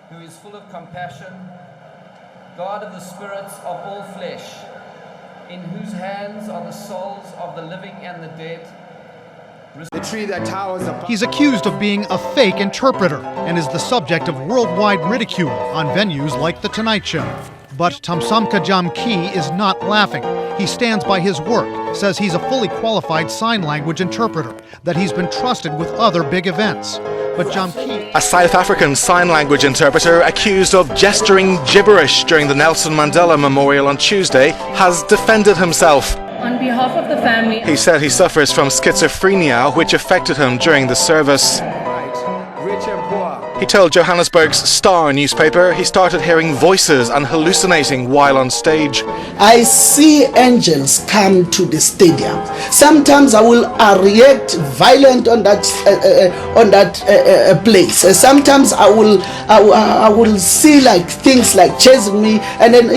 who is full of compassion, God of the spirits of all flesh, in whose hands are the souls of the living and the dead. The tree that towers above. He's accused of being a fake interpreter and is the subject of worldwide ridicule on venues like The Tonight Show. But Tamsamka Jamki is not laughing. He stands by his work, says he's a fully qualified sign language interpreter, that he's been trusted with other big events. But Jamki, a South African sign language interpreter accused of gesturing gibberish during the Nelson Mandela Memorial on Tuesday, has defended himself. On behalf of the family, He said he suffers from schizophrenia, which affected him during the service. Rich and poor. He told Johannesburg's Star newspaper he started hearing voices and hallucinating while on stage. I see angels come to the stadium. Sometimes I will react violent on that place. Sometimes I will see like things like chasing me, and then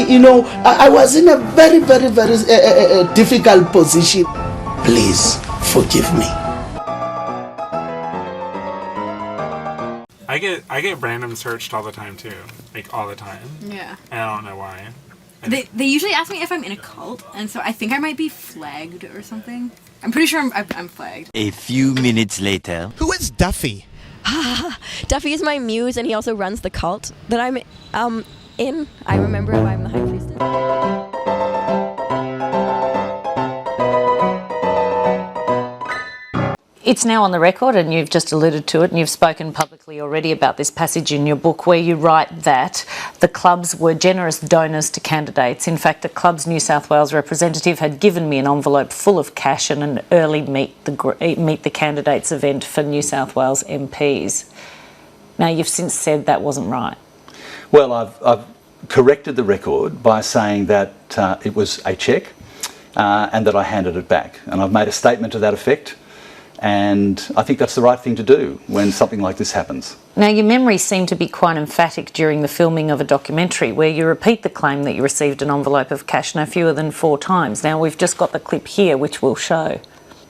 I was in a very difficult position. Please forgive me. I get random searched all the time too, like all the time. Yeah. And I don't know why. They usually ask me if I'm in a cult, and so I think I might be flagged or something. I'm pretty sure I'm flagged. A few minutes later. who is Duffy? Duffy is my muse, and he also runs the cult that I'm in. I remember if I'm the high priestess. it's now on the record, and you've just alluded to it, and you've spoken publicly already about this passage in your book where you write that the clubs were generous donors to candidates. In fact, the club's New South Wales representative had given me an envelope full of cash and an early Meet the Candidates event for New South Wales MPs. Now, you've since said that wasn't right. Well, I've corrected the record by saying that it was a cheque and that I handed it back. And I've made a statement to that effect. And I think that's the right thing to do when something like this happens. Now, your memory seemed to be quite emphatic during the filming of a documentary where you repeat the claim that you received an envelope of cash no fewer than 4 times. Now, we've just got the clip here, which we'll show.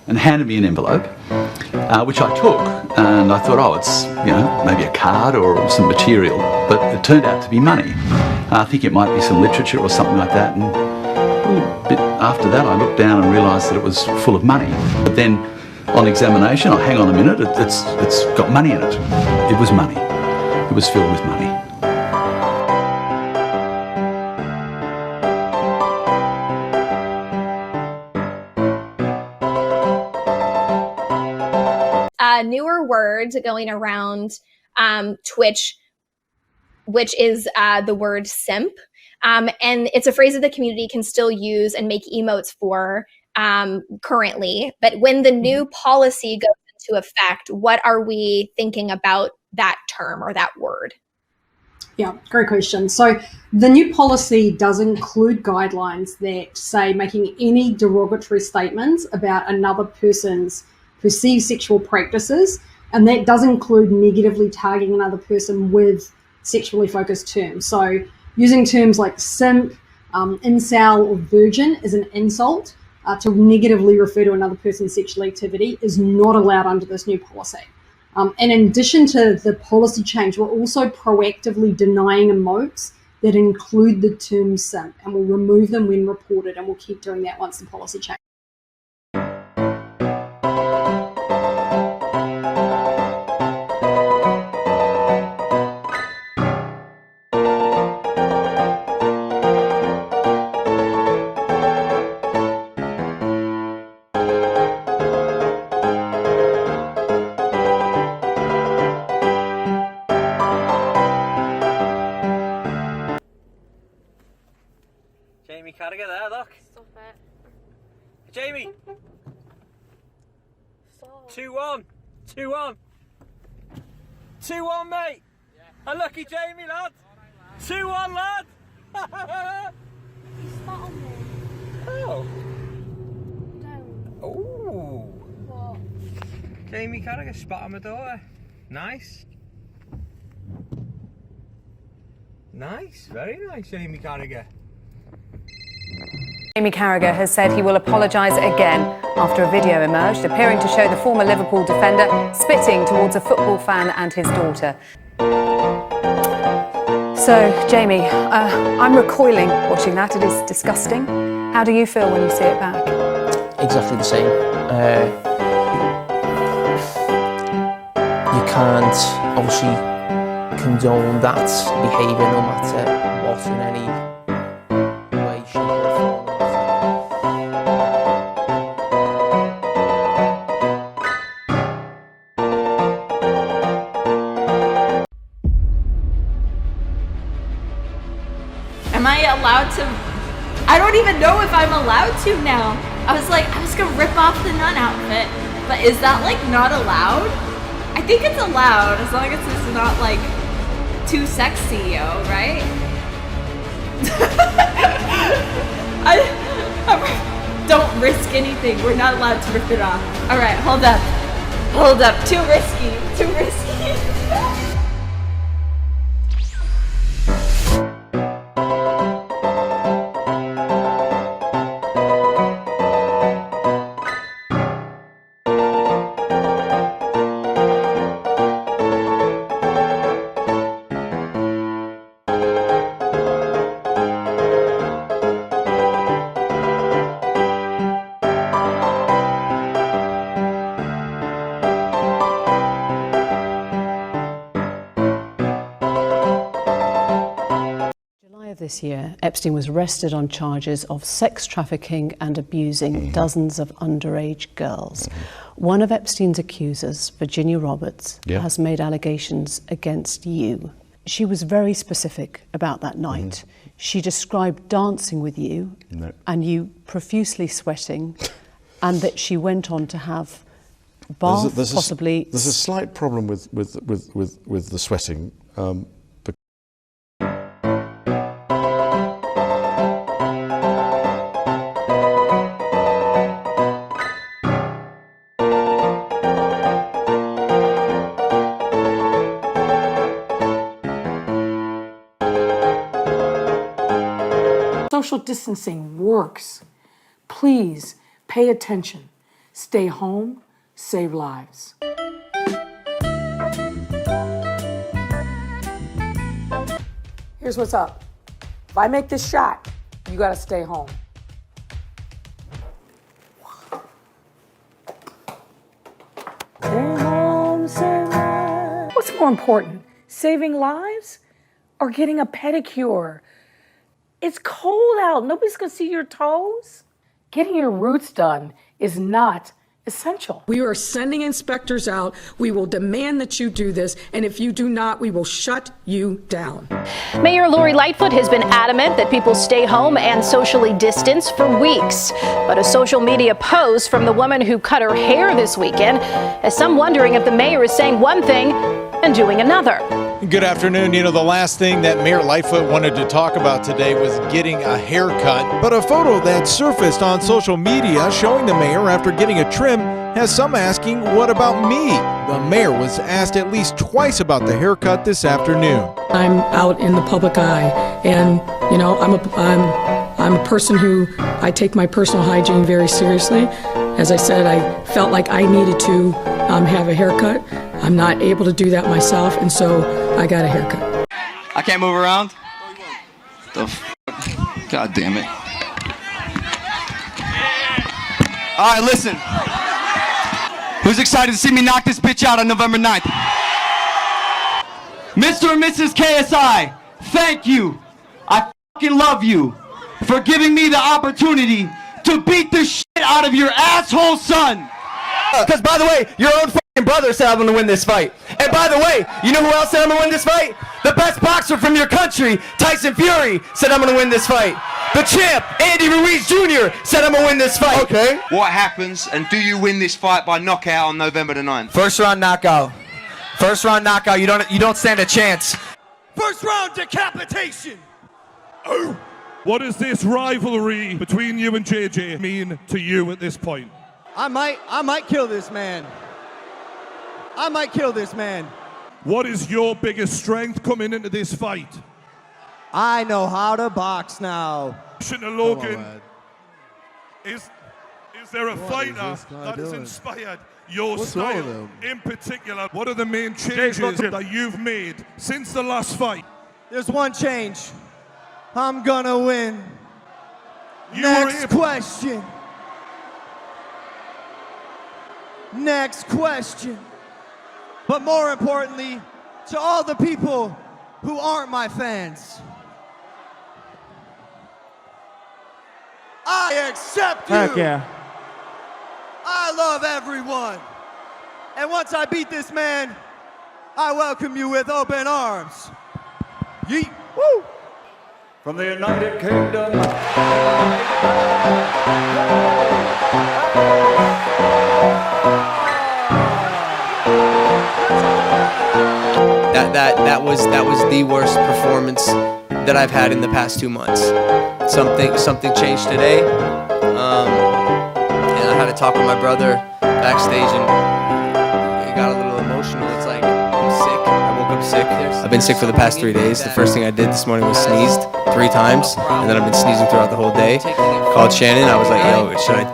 And handed me an envelope, which I took, and I thought, oh, it's, maybe a card or some material, but it turned out to be money. I think it might be some literature or something like that, and a bit after that I looked down and realised that it was full of money. But then on examination, hang on a minute, it's got money in it. It was money. It was filled with money. Newer word going around Twitch, which is the word simp. And it's a phrase that the community can still use and make emotes for currently. But when the new policy goes into effect, what are we thinking about that term or that word? Yeah, great question. So the new policy does include guidelines that say making any derogatory statements about another person's perceived sexual practices, and that does include negatively targeting another person with sexually focused terms. So using terms like simp, incel, or virgin as an insult to negatively refer to another person's sexual activity is not allowed under this new policy. And in addition to the policy change, we're also proactively denying emotes that include the term simp, and we'll remove them when reported, and we'll keep doing that once the policy changes. Jamie Carragher there, look. Stop it. Jamie! Stop. 2-1. 2-1. 2-1, mate. Yeah. Unlucky Jamie, lad. 2-1, lad. You spat on me. Oh. Don't. Oh. What? Jamie Carragher spat on my daughter. Nice. Nice. Very nice, Jamie Carragher. Jamie Carragher has said he will apologise again after a video emerged appearing to show the former Liverpool defender spitting towards a football fan and his daughter. So, Jamie, I'm recoiling watching that. It is disgusting. How do you feel when you see it back? Exactly the same. You can't obviously condone that behaviour no matter what in any way, shape or form. Am I allowed to? I don't even know if I'm allowed to now. I was gonna rip off the nun outfit, but is that like not allowed? I think it's allowed as long as it's not like too sexy, right? Don't risk anything. We're not allowed to rip it off. All right, hold up. Too risky. This year, Epstein was arrested on charges of sex trafficking and abusing dozens of underage girls. One of Epstein's accusers, Virginia Roberts, has made allegations against you. She was very specific about that night. She described dancing with you and you profusely sweating, and that she went on to have bath, possibly. There's a slight problem with the sweating. Social distancing works. Please pay attention. Stay home, save lives. Here's what's up. If I make this shot, you gotta stay home. Stay home, save lives. What's more important, saving lives or getting a pedicure? It's cold out. Nobody's gonna see your toes. Getting your roots done is not essential. We are sending inspectors out. We will demand that you do this, and if you do not, we will shut you down. Mayor Lori Lightfoot has been adamant that people stay home and socially distance for weeks. But a social media post from the woman who cut her hair this weekend has some wondering if the mayor is saying one thing and doing another. Good afternoon. You know, the last thing that Mayor Lightfoot wanted to talk about today was getting a haircut. But a photo that surfaced on social media showing the mayor after getting a trim has some asking, what about me? The mayor was asked at least twice about the haircut this afternoon. I'm out in the public eye, and you know, I'm a person who I take my personal hygiene very seriously. As I said, I felt like I needed to have a haircut. I'm not able to do that myself, and so I got a haircut. I can't move around? God damn it. All right, listen. Who's excited to see me knock this bitch out on November 9th? Mr. and Mrs. KSI, thank you. I fucking love you for giving me the opportunity to beat the shit out of your asshole son. Because, by the way, your own fucking brother said I'm going to win this fight. And by the way, you know who else said I'm going to win this fight? The best boxer from your country, Tyson Fury, said I'm going to win this fight. The champ, Andy Ruiz Jr., said I'm going to win this fight. Okay. What happens, and do you win this fight by knockout on November the 9th? First round knockout. First round knockout. You don't stand a chance. First round decapitation. Oh. What does this rivalry between you and JJ mean to you at this point? I might kill this man. I might kill this man. What is your biggest strength coming into this fight? I know how to box now. Logan, is there a fighter that has inspired your style in particular? What are the main changes that you've made since the last fight? There's one change. I'm gonna win. You Next question. Next question. But more importantly, to all the people who aren't my fans, I accept you. Heck yeah. I love everyone. And once I beat this man, I welcome you with open arms. Yeet. Woo! From the United Kingdom. That was the worst performance that I've had in the past 2 months. Something changed today, and I had to talk with my brother backstage, and it got a little emotional. It's like I'm sick. I woke up sick. I've been sick for the past 3 days. The first thing I did this morning was sneezed 3 times, and then I've been sneezing throughout the whole day. Called Shannon. I was like, yo, should I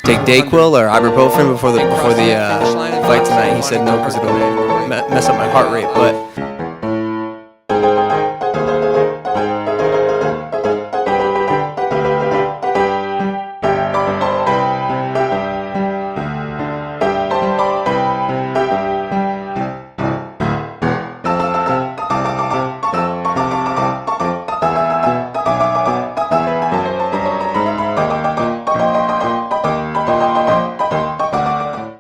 take Dayquil or ibuprofen before the fight tonight? He said no, because it'll mess up my heart rate. But